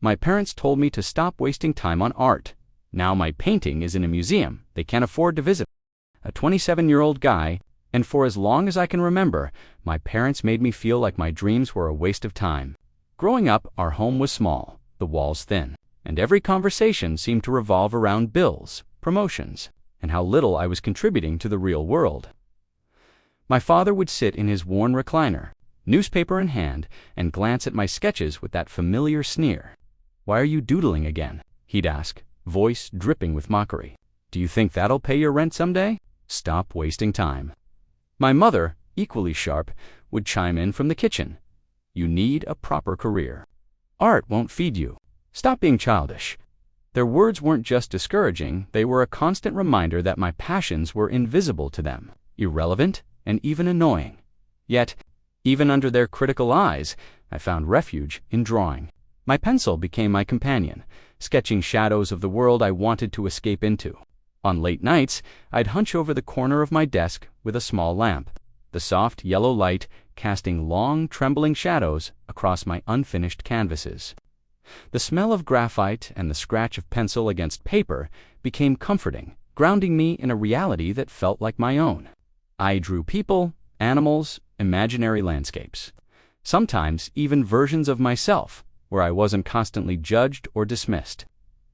My parents told me to stop wasting time on art. Now my painting is in a museum they can't afford to visit. A 27-year-old guy, and for as long as I can remember, my parents made me feel like my dreams were a waste of time. Growing up, our home was small, the walls thin, and every conversation seemed to revolve around bills, promotions, and how little I was contributing to the real world. My father would sit in his worn recliner, newspaper in hand, and glance at my sketches with that familiar sneer. "Why are you doodling again?" he'd ask, voice dripping with mockery. "Do you think that'll pay your rent someday? Stop wasting time." My mother, equally sharp, would chime in from the kitchen. "You need a proper career. Art won't feed you. Stop being childish." Their words weren't just discouraging, they were a constant reminder that my passions were invisible to them, irrelevant, and even annoying. Yet, even under their critical eyes, I found refuge in drawing. My pencil became my companion, sketching shadows of the world I wanted to escape into. On late nights, I'd hunch over the corner of my desk with a small lamp, the soft yellow light casting long, trembling shadows across my unfinished canvases. The smell of graphite and the scratch of pencil against paper became comforting, grounding me in a reality that felt like my own. I drew people, animals, imaginary landscapes. Sometimes even versions of myself, where I wasn't constantly judged or dismissed.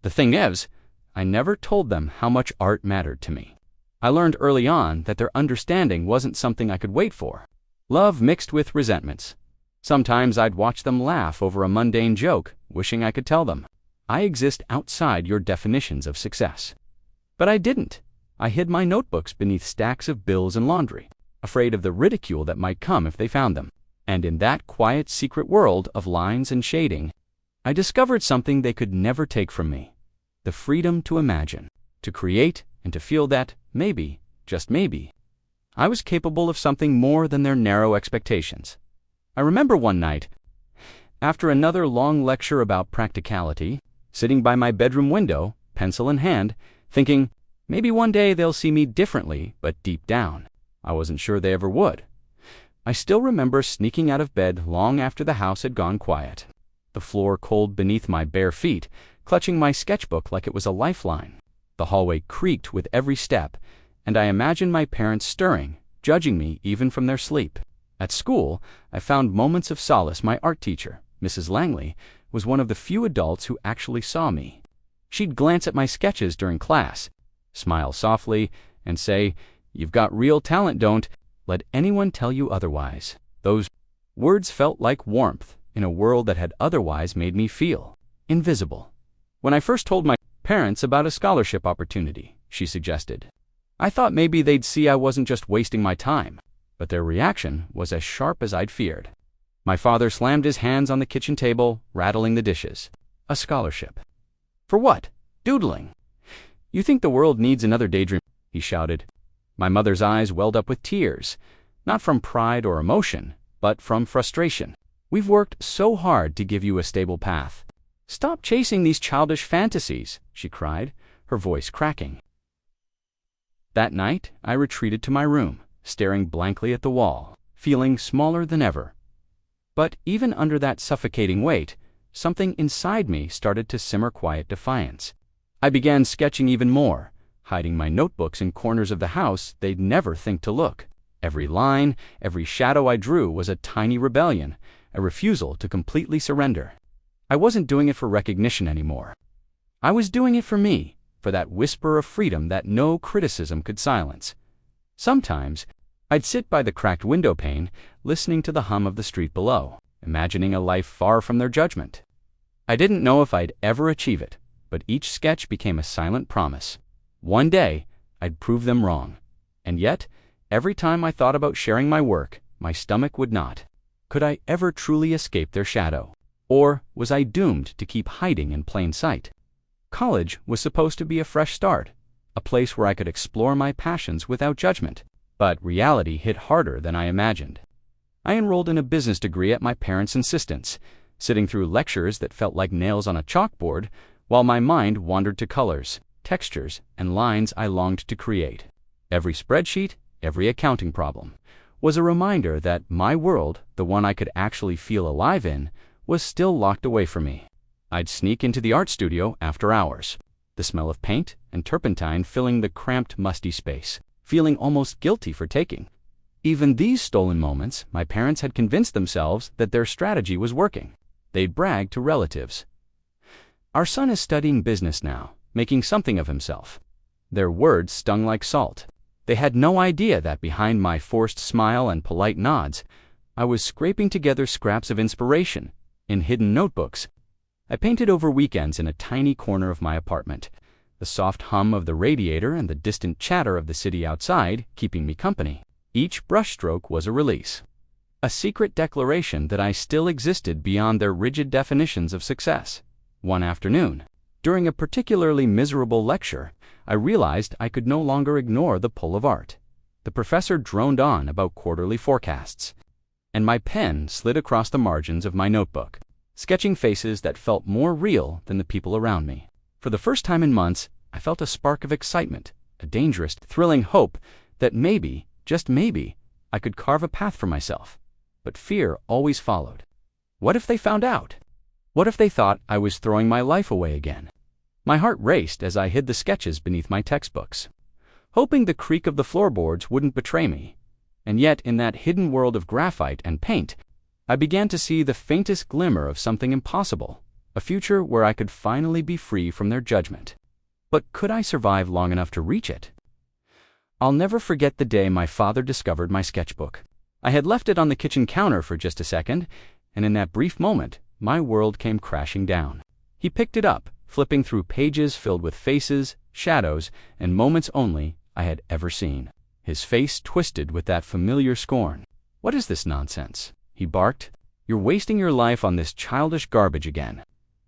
The thing is, I never told them how much art mattered to me. I learned early on that their understanding wasn't something I could wait for. Love mixed with resentments. Sometimes I'd watch them laugh over a mundane joke, wishing I could tell them, "I exist outside your definitions of success." But I didn't. I hid my notebooks beneath stacks of bills and laundry, afraid of the ridicule that might come if they found them. And in that quiet, secret world of lines and shading, I discovered something they could never take from me: the freedom to imagine, to create, and to feel that, maybe, just maybe, I was capable of something more than their narrow expectations. I remember one night, after another long lecture about practicality, sitting by my bedroom window, pencil in hand, thinking, maybe one day they'll see me differently, but deep down, I wasn't sure they ever would. I still remember sneaking out of bed long after the house had gone quiet, the floor cold beneath my bare feet, clutching my sketchbook like it was a lifeline. The hallway creaked with every step, and I imagined my parents stirring, judging me even from their sleep. At school, I found moments of solace. My art teacher, Mrs. Langley, was one of the few adults who actually saw me. She'd glance at my sketches during class, smile softly, and say, "You've got real talent, don't let anyone tell you otherwise." Those words felt like warmth in a world that had otherwise made me feel invisible. When I first told my parents about a scholarship opportunity, she suggested, I thought maybe they'd see I wasn't just wasting my time, but their reaction was as sharp as I'd feared. My father slammed his hands on the kitchen table, rattling the dishes. "A scholarship? For what? Doodling. You think the world needs another daydream?" he shouted. My mother's eyes welled up with tears, not from pride or emotion, but from frustration. "We've worked so hard to give you a stable path. Stop chasing these childish fantasies," she cried, her voice cracking. That night, I retreated to my room, staring blankly at the wall, feeling smaller than ever. But even under that suffocating weight, something inside me started to simmer quiet defiance. I began sketching even more, hiding my notebooks in corners of the house they'd never think to look. Every line, every shadow I drew was a tiny rebellion, a refusal to completely surrender. I wasn't doing it for recognition anymore. I was doing it for me, for that whisper of freedom that no criticism could silence. Sometimes, I'd sit by the cracked window pane, listening to the hum of the street below, imagining a life far from their judgment. I didn't know if I'd ever achieve it, but each sketch became a silent promise. One day, I'd prove them wrong. And yet, every time I thought about sharing my work, my stomach would knot. Could I ever truly escape their shadow? Or was I doomed to keep hiding in plain sight? College was supposed to be a fresh start, a place where I could explore my passions without judgment. But reality hit harder than I imagined. I enrolled in a business degree at my parents' insistence, sitting through lectures that felt like nails on a chalkboard, while my mind wandered to colors, textures, and lines I longed to create. Every spreadsheet, every accounting problem, was a reminder that my world, the one I could actually feel alive in, was still locked away from me. I'd sneak into the art studio after hours, the smell of paint and turpentine filling the cramped, musty space, feeling almost guilty for taking. Even these stolen moments, my parents had convinced themselves that their strategy was working. They'd brag to relatives. "Our son is studying business now, making something of himself." Their words stung like salt. They had no idea that behind my forced smile and polite nods, I was scraping together scraps of inspiration in hidden notebooks. I painted over weekends in a tiny corner of my apartment, the soft hum of the radiator and the distant chatter of the city outside keeping me company. Each brushstroke was a release, a secret declaration that I still existed beyond their rigid definitions of success. One afternoon, during a particularly miserable lecture, I realized I could no longer ignore the pull of art. The professor droned on about quarterly forecasts, and my pen slid across the margins of my notebook, sketching faces that felt more real than the people around me. For the first time in months, I felt a spark of excitement, a dangerous, thrilling hope that maybe, just maybe, I could carve a path for myself. But fear always followed. What if they found out? What if they thought I was throwing my life away again? My heart raced as I hid the sketches beneath my textbooks, hoping the creak of the floorboards wouldn't betray me. And yet, in that hidden world of graphite and paint, I began to see the faintest glimmer of something impossible, a future where I could finally be free from their judgment. But could I survive long enough to reach it? I'll never forget the day my father discovered my sketchbook. I had left it on the kitchen counter for just a second, and in that brief moment, my world came crashing down. He picked it up, flipping through pages filled with faces, shadows, and moments only I had ever seen. His face twisted with that familiar scorn. "What is this nonsense?" he barked. "You're wasting your life on this childish garbage again."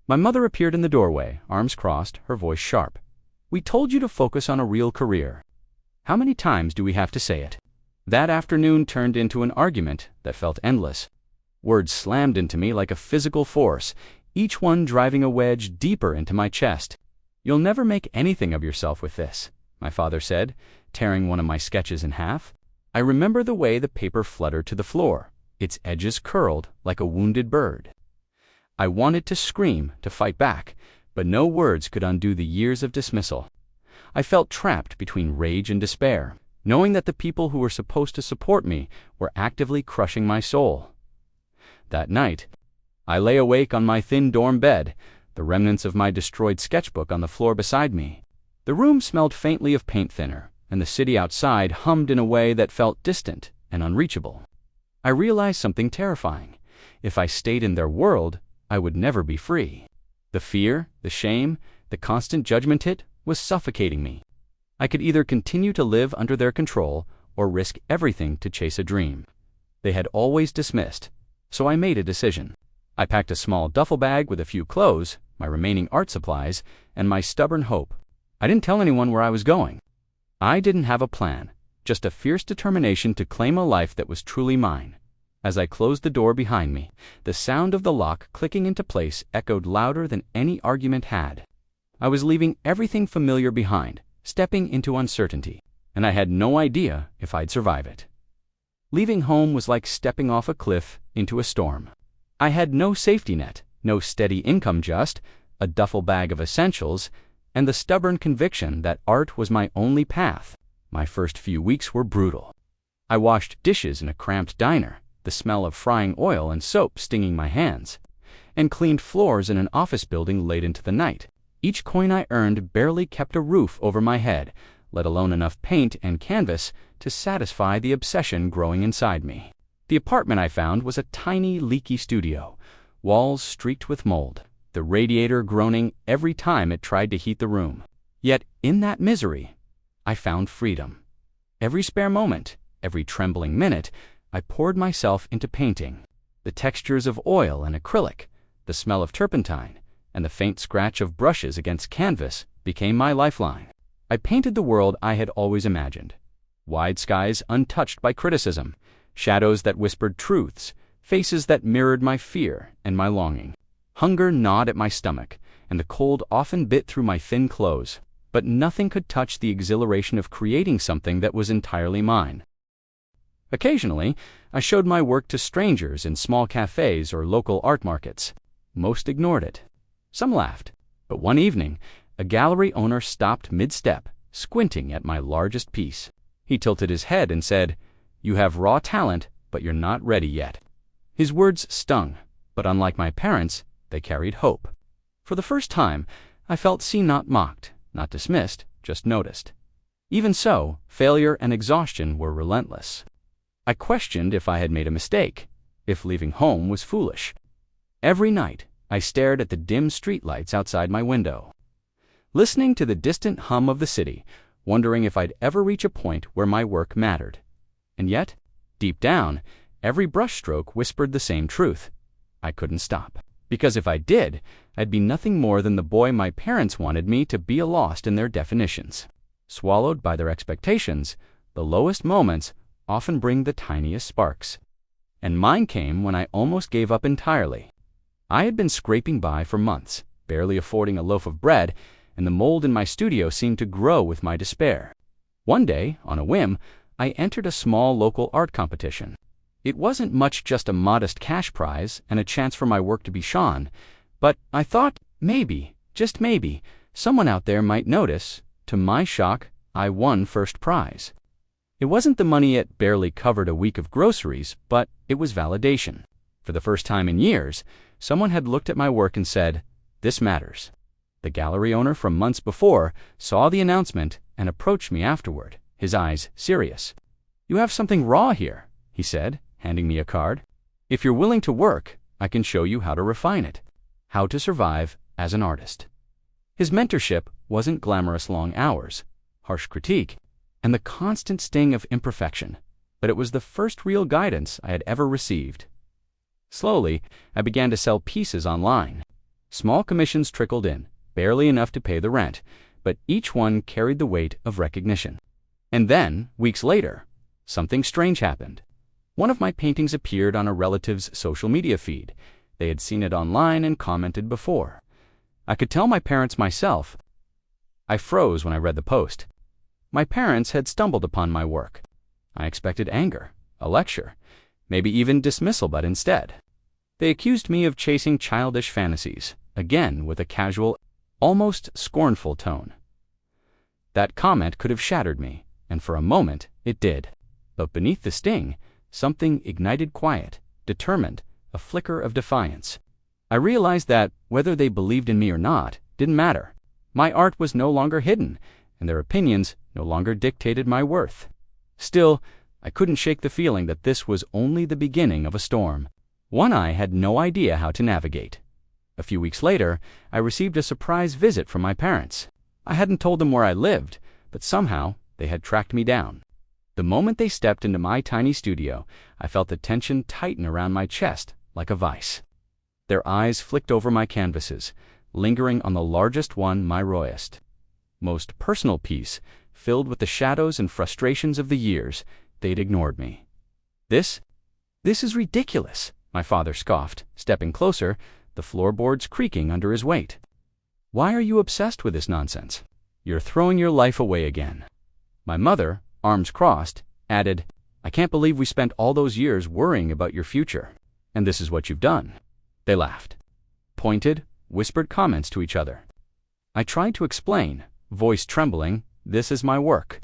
My mother appeared in the doorway, arms crossed, her voice sharp. "We told you to focus on a real career. How many times do we have to say it?" That afternoon turned into an argument that felt endless. Words slammed into me like a physical force, each one driving a wedge deeper into my chest. "You'll never make anything of yourself with this," my father said, tearing one of my sketches in half. I remember the way the paper fluttered to the floor, its edges curled like a wounded bird. I wanted to scream, to fight back, but no words could undo the years of dismissal. I felt trapped between rage and despair, knowing that the people who were supposed to support me were actively crushing my soul. That night, I lay awake on my thin dorm bed, the remnants of my destroyed sketchbook on the floor beside me. The room smelled faintly of paint thinner, and the city outside hummed in a way that felt distant and unreachable. I realized something terrifying. If I stayed in their world, I would never be free. The fear, the shame, the constant judgment hit was suffocating me. I could either continue to live under their control or risk everything to chase a dream. They had always dismissed, so I made a decision. I packed a small duffel bag with a few clothes, my remaining art supplies, and my stubborn hope. I didn't tell anyone where I was going. I didn't have a plan, just a fierce determination to claim a life that was truly mine. As I closed the door behind me, the sound of the lock clicking into place echoed louder than any argument had. I was leaving everything familiar behind, stepping into uncertainty, and I had no idea if I'd survive it. Leaving home was like stepping off a cliff into a storm. I had no safety net, no steady income, just a duffel bag of essentials, and the stubborn conviction that art was my only path. My first few weeks were brutal. I washed dishes in a cramped diner, the smell of frying oil and soap stinging my hands, and cleaned floors in an office building late into the night. Each coin I earned barely kept a roof over my head, let alone enough paint and canvas to satisfy the obsession growing inside me. The apartment I found was a tiny, leaky studio, walls streaked with mold, the radiator groaning every time it tried to heat the room. Yet, in that misery, I found freedom. Every spare moment, every trembling minute, I poured myself into painting. The textures of oil and acrylic, the smell of turpentine, and the faint scratch of brushes against canvas became my lifeline. I painted the world I had always imagined. Wide skies untouched by criticism, shadows that whispered truths, faces that mirrored my fear and my longing. Hunger gnawed at my stomach, and the cold often bit through my thin clothes, but nothing could touch the exhilaration of creating something that was entirely mine. Occasionally, I showed my work to strangers in small cafes or local art markets. Most ignored it. Some laughed, but one evening, a gallery owner stopped mid-step, squinting at my largest piece. He tilted his head and said, "You have raw talent, but you're not ready yet." His words stung, but unlike my parents, they carried hope. For the first time, I felt seen, not mocked, not dismissed, just noticed. Even so, failure and exhaustion were relentless. I questioned if I had made a mistake, if leaving home was foolish. Every night, I stared at the dim streetlights outside my window, listening to the distant hum of the city, wondering if I'd ever reach a point where my work mattered. And yet, deep down, every brushstroke whispered the same truth. I couldn't stop. Because if I did, I'd be nothing more than the boy my parents wanted me to be, lost in their definitions. Swallowed by their expectations, the lowest moments often bring the tiniest sparks. And mine came when I almost gave up entirely. I had been scraping by for months, barely affording a loaf of bread, and the mold in my studio seemed to grow with my despair. One day, on a whim, I entered a small local art competition. It wasn't much, just a modest cash prize and a chance for my work to be shown, but I thought maybe, just maybe, someone out there might notice. To my shock, I won first prize. It wasn't the money, it barely covered a week of groceries, but it was validation. For the first time in years, someone had looked at my work and said, "This matters." The gallery owner from months before saw the announcement and approached me afterward, his eyes serious. "You have something raw here," he said, handing me a card. "If you're willing to work, I can show you how to refine it, how to survive as an artist." His mentorship wasn't glamorous long hours, harsh critique, and the constant sting of imperfection, but it was the first real guidance I had ever received. Slowly, I began to sell pieces online. Small commissions trickled in, barely enough to pay the rent, but each one carried the weight of recognition. And then, weeks later, something strange happened. One of my paintings appeared on a relative's social media feed. They had seen it online and commented before. I could tell my parents myself. I froze when I read the post. My parents had stumbled upon my work. I expected anger, a lecture, maybe even dismissal, but instead, they accused me of chasing childish fantasies, again with a casual, almost scornful tone. That comment could have shattered me, and for a moment it did. But beneath the sting, something ignited, quiet, determined, a flicker of defiance. I realized that, whether they believed in me or not, didn't matter. My art was no longer hidden, and their opinions no longer dictated my worth. Still, I couldn't shake the feeling that this was only the beginning of a storm, one I had no idea how to navigate. A few weeks later, I received a surprise visit from my parents. I hadn't told them where I lived, but somehow they had tracked me down. The moment they stepped into my tiny studio, I felt the tension tighten around my chest like a vice. Their eyes flicked over my canvases, lingering on the largest one, my rawest, most personal piece, filled with the shadows and frustrations of the years they'd ignored me. This is ridiculous," my father scoffed, stepping closer, the floorboards creaking under his weight. "Why are you obsessed with this nonsense? You're throwing your life away again." My mother, arms crossed, added, "I can't believe we spent all those years worrying about your future, and this is what you've done." They laughed, pointed, whispered comments to each other. I tried to explain, voice trembling, "This is my work.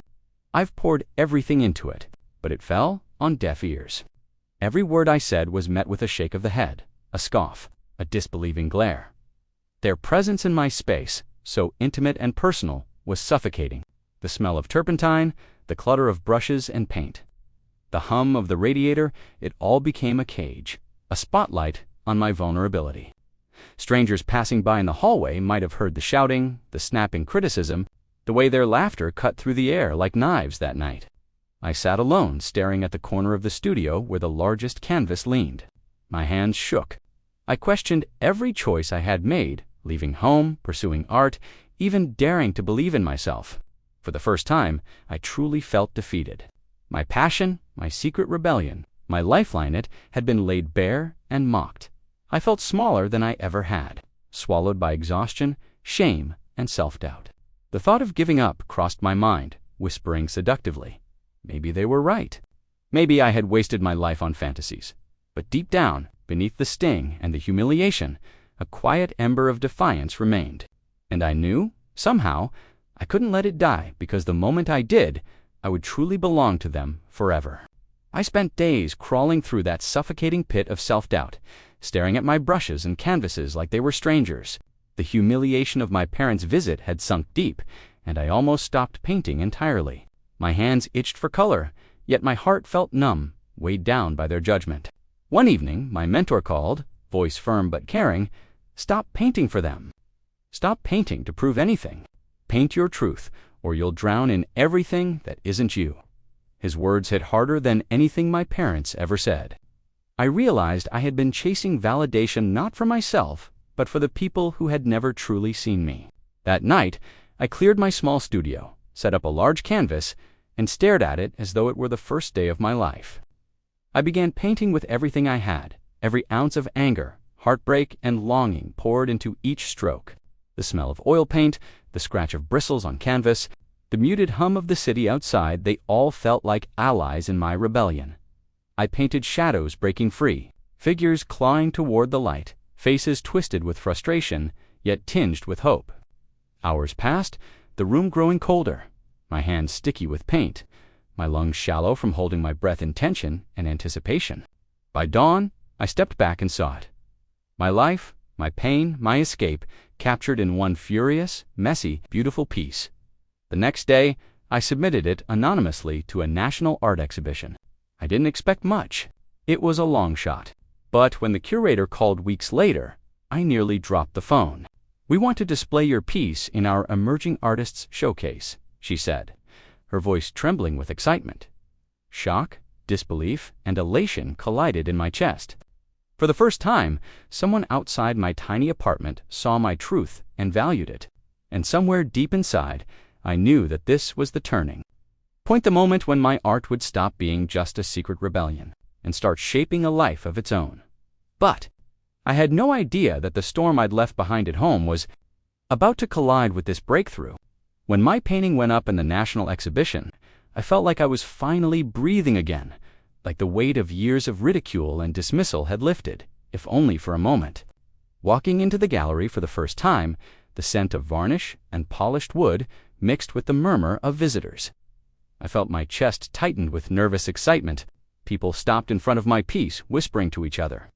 I've poured everything into it," but it fell on deaf ears. Every word I said was met with a shake of the head, a scoff, a disbelieving glare. Their presence in my space, so intimate and personal, was suffocating. The smell of turpentine, the clutter of brushes and paint, the hum of the radiator, it all became a cage, a spotlight on my vulnerability. Strangers passing by in the hallway might have heard the shouting, the snapping criticism, the way their laughter cut through the air like knives that night. I sat alone, staring at the corner of the studio where the largest canvas leaned. My hands shook. I questioned every choice I had made, leaving home, pursuing art, even daring to believe in myself. For the first time, I truly felt defeated. My passion, my secret rebellion, my lifeline, it had been laid bare and mocked. I felt smaller than I ever had, swallowed by exhaustion, shame, and self-doubt. The thought of giving up crossed my mind, whispering seductively. Maybe they were right. Maybe I had wasted my life on fantasies. But deep down, beneath the sting and the humiliation, a quiet ember of defiance remained. And I knew, somehow, I couldn't let it die because the moment I did, I would truly belong to them forever. I spent days crawling through that suffocating pit of self-doubt, staring at my brushes and canvases like they were strangers. The humiliation of my parents' visit had sunk deep, and I almost stopped painting entirely. My hands itched for color, yet my heart felt numb, weighed down by their judgment. One evening, my mentor called, voice firm but caring, "Stop painting for them. Stop painting to prove anything. Paint your truth, or you'll drown in everything that isn't you." His words hit harder than anything my parents ever said. I realized I had been chasing validation not for myself, but for the people who had never truly seen me. That night, I cleared my small studio, set up a large canvas, and stared at it as though it were the first day of my life. I began painting with everything I had. Every ounce of anger, heartbreak, and longing poured into each stroke. The smell of oil paint, the scratch of bristles on canvas, the muted hum of the city outside, they all felt like allies in my rebellion. I painted shadows breaking free, figures clawing toward the light, faces twisted with frustration, yet tinged with hope. Hours passed, the room growing colder, my hands sticky with paint, my lungs shallow from holding my breath in tension and anticipation. By dawn, I stepped back and saw it. My life, my pain, my escape, captured in one furious, messy, beautiful piece. The next day, I submitted it anonymously to a national art exhibition. I didn't expect much. It was a long shot. But when the curator called weeks later, I nearly dropped the phone. "We want to display your piece in our Emerging Artists Showcase," she said, her voice trembling with excitement. Shock, disbelief, and elation collided in my chest. For the first time, someone outside my tiny apartment saw my truth and valued it. And somewhere deep inside, I knew that this was the turning point, the moment when my art would stop being just a secret rebellion and start shaping a life of its own. But I had no idea that the storm I'd left behind at home was about to collide with this breakthrough. When my painting went up in the national exhibition, I felt like I was finally breathing again, like the weight of years of ridicule and dismissal had lifted, if only for a moment. Walking into the gallery for the first time, the scent of varnish and polished wood mixed with the murmur of visitors. I felt my chest tightened with nervous excitement. People stopped in front of my piece, whispering to each other,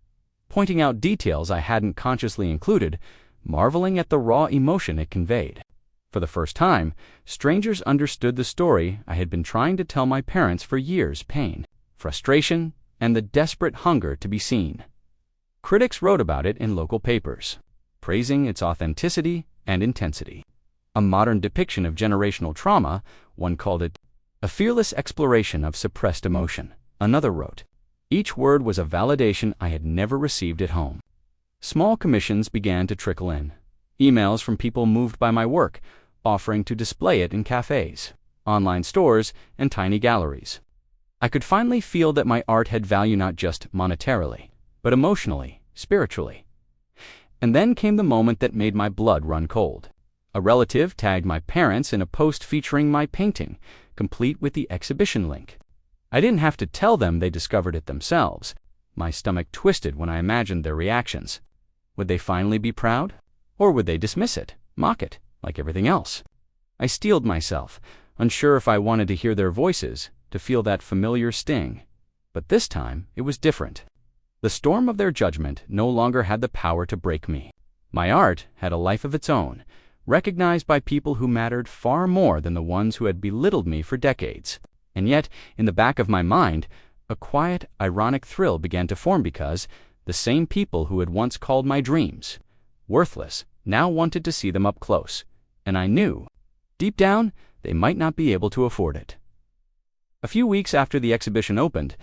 pointing out details I hadn't consciously included, marveling at the raw emotion it conveyed. For the first time, strangers understood the story I had been trying to tell my parents for years: pain, frustration, and the desperate hunger to be seen. Critics wrote about it in local papers, praising its authenticity and intensity. A modern depiction of generational trauma, one called it a fearless exploration of suppressed emotion. Another wrote, each word was a validation I had never received at home. Small commissions began to trickle in. Emails from people moved by my work, offering to display it in cafes, online stores, and tiny galleries. I could finally feel that my art had value not just monetarily, but emotionally, spiritually. And then came the moment that made my blood run cold. A relative tagged my parents in a post featuring my painting, complete with the exhibition link. I didn't have to tell them they discovered it themselves. My stomach twisted when I imagined their reactions. Would they finally be proud? Or would they dismiss it, mock it, like everything else? I steeled myself, unsure if I wanted to hear their voices, to feel that familiar sting. But this time, it was different. The storm of their judgment no longer had the power to break me. My art had a life of its own, recognized by people who mattered far more than the ones who had belittled me for decades. And yet, in the back of my mind, a quiet, ironic thrill began to form because the same people who had once called my dreams worthless now wanted to see them up close. And I knew, deep down, they might not be able to afford it. A few weeks after the exhibition opened,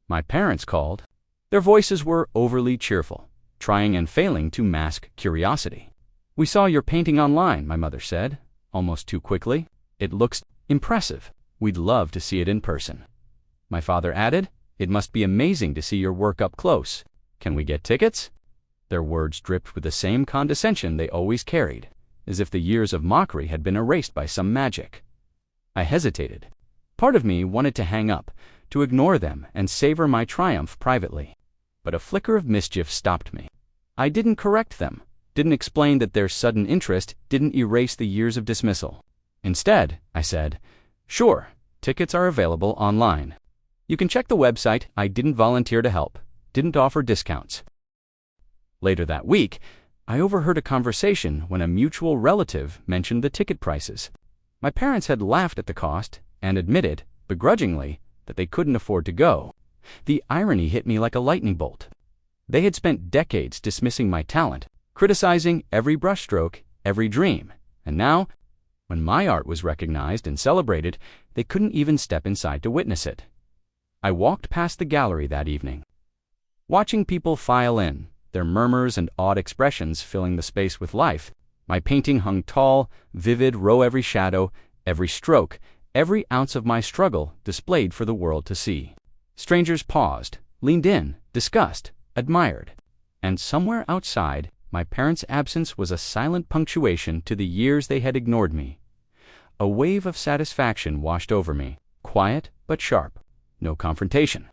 my parents called. Their voices were overly cheerful, trying and failing to mask curiosity. "We saw your painting online," my mother said, almost too quickly. "It looks impressive. We'd love to see it in person." My father added, "It must be amazing to see your work up close. Can we get tickets?" Their words dripped with the same condescension they always carried, as if the years of mockery had been erased by some magic. I hesitated. Part of me wanted to hang up, to ignore them and savor my triumph privately. But a flicker of mischief stopped me. I didn't correct them, didn't explain that their sudden interest didn't erase the years of dismissal. Instead, I said, "Sure, tickets are available online. You can check the website. I didn't volunteer to help, didn't offer discounts." Later that week, I overheard a conversation when a mutual relative mentioned the ticket prices. My parents had laughed at the cost and admitted, begrudgingly, that they couldn't afford to go. The irony hit me like a lightning bolt. They had spent decades dismissing my talent, criticizing every brushstroke, every dream, and now, when my art was recognized and celebrated, they couldn't even step inside to witness it. I walked past the gallery that evening, watching people file in, their murmurs and odd expressions filling the space with life. My painting hung tall, vivid, every shadow, every stroke, every ounce of my struggle displayed for the world to see. Strangers paused, leaned in, discussed, admired. And somewhere outside, my parents' absence was a silent punctuation to the years they had ignored me. A wave of satisfaction washed over me, quiet but sharp. No confrontation.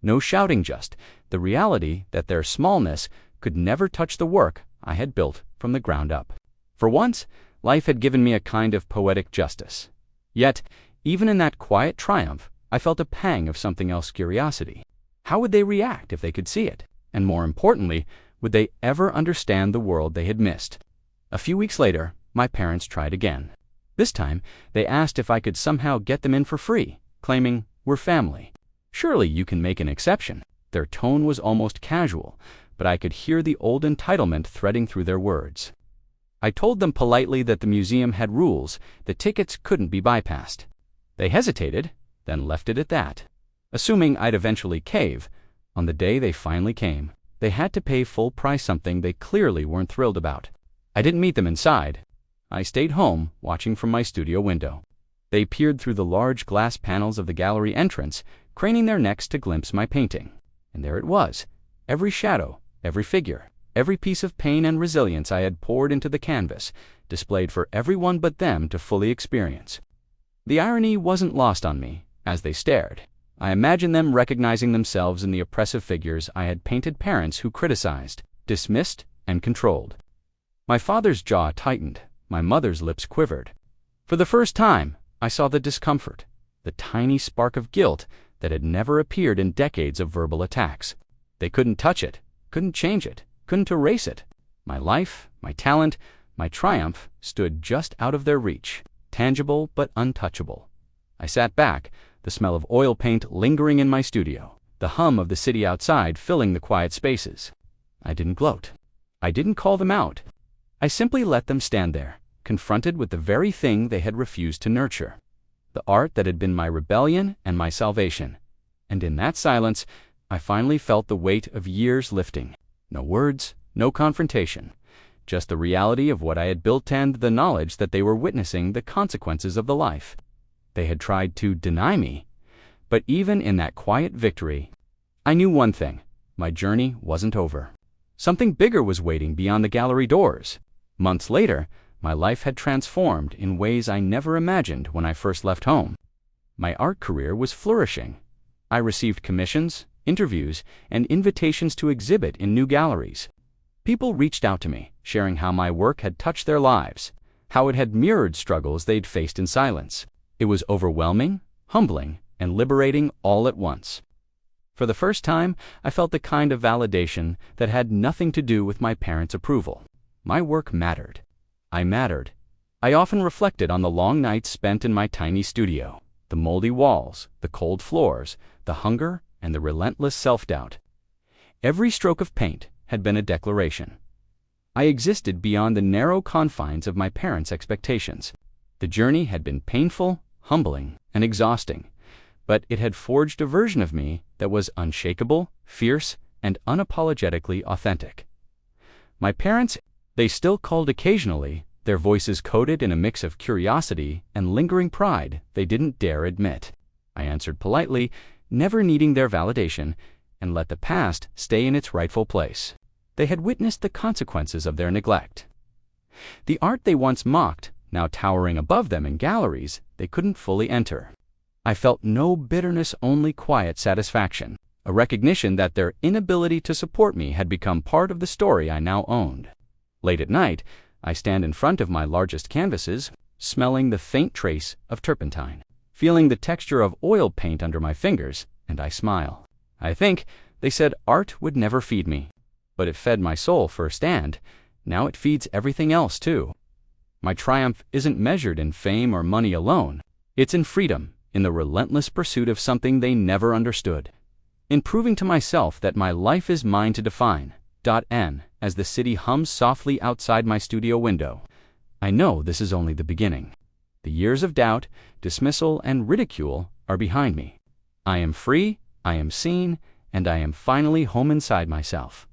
No shouting, just the reality that their smallness could never touch the work I had built from the ground up. For once, life had given me a kind of poetic justice. Yet, even in that quiet triumph, I felt a pang of something else: curiosity. How would they react if they could see it? And more importantly, would they ever understand the world they had missed? A few weeks later, my parents tried again. This time, they asked if I could somehow get them in for free, claiming, "We're family. Surely you can make an exception." Their tone was almost casual, but I could hear the old entitlement threading through their words. I told them politely that the museum had rules, the tickets couldn't be bypassed. They hesitated, then left it at that. Assuming I'd eventually cave, on the day they finally came, they had to pay full price, something they clearly weren't thrilled about. I didn't meet them inside. I stayed home, watching from my studio window. They peered through the large glass panels of the gallery entrance, craning their necks to glimpse my painting. And there it was, every shadow, every figure, every piece of pain and resilience I had poured into the canvas, displayed for everyone but them to fully experience. The irony wasn't lost on me. As they stared, I imagined them recognizing themselves in the oppressive figures I had painted: parents who criticized, dismissed, and controlled. My father's jaw tightened, my mother's lips quivered. For the first time, I saw the discomfort, the tiny spark of guilt that had never appeared in decades of verbal attacks. They couldn't touch it, couldn't change it, couldn't erase it. My life, my talent, my triumph stood just out of their reach, tangible but untouchable. I sat back, the smell of oil paint lingering in my studio, the hum of the city outside filling the quiet spaces. I didn't gloat. I didn't call them out. I simply let them stand there, confronted with the very thing they had refused to nurture. The art that had been my rebellion and my salvation. And in that silence, I finally felt the weight of years lifting. No words, no confrontation. Just the reality of what I had built and the knowledge that they were witnessing the consequences of the life they had tried to deny me. But even in that quiet victory, I knew one thing: my journey wasn't over. Something bigger was waiting beyond the gallery doors. Months later, my life had transformed in ways I never imagined when I first left home. My art career was flourishing. I received commissions, interviews, and invitations to exhibit in new galleries. People reached out to me, sharing how my work had touched their lives, how it had mirrored struggles they'd faced in silence. It was overwhelming, humbling, and liberating all at once. For the first time, I felt the kind of validation that had nothing to do with my parents' approval. My work mattered. I mattered. I often reflected on the long nights spent in my tiny studio, the moldy walls, the cold floors, the hunger, and the relentless self-doubt. Every stroke of paint had been a declaration. I existed beyond the narrow confines of my parents' expectations. The journey had been painful, humbling, and exhausting, but it had forged a version of me that was unshakable, fierce, and unapologetically authentic. My parents, they still called occasionally, their voices coded in a mix of curiosity and lingering pride they didn't dare admit. I answered politely, never needing their validation, and let the past stay in its rightful place. They had witnessed the consequences of their neglect. The art they once mocked, now towering above them in galleries they couldn't fully enter. I felt no bitterness, only quiet satisfaction, a recognition that their inability to support me had become part of the story I now owned. Late at night, I stand in front of my largest canvases, smelling the faint trace of turpentine, feeling the texture of oil paint under my fingers, and I smile. I think they said art would never feed me, but it fed my soul first, and now it feeds everything else too. My triumph isn't measured in fame or money alone. It's in freedom, in the relentless pursuit of something they never understood, in proving to myself that my life is mine to define. As the city hums softly outside my studio window, I know this is only the beginning. The years of doubt, dismissal, and ridicule are behind me. I am free, I am seen, and I am finally home inside myself.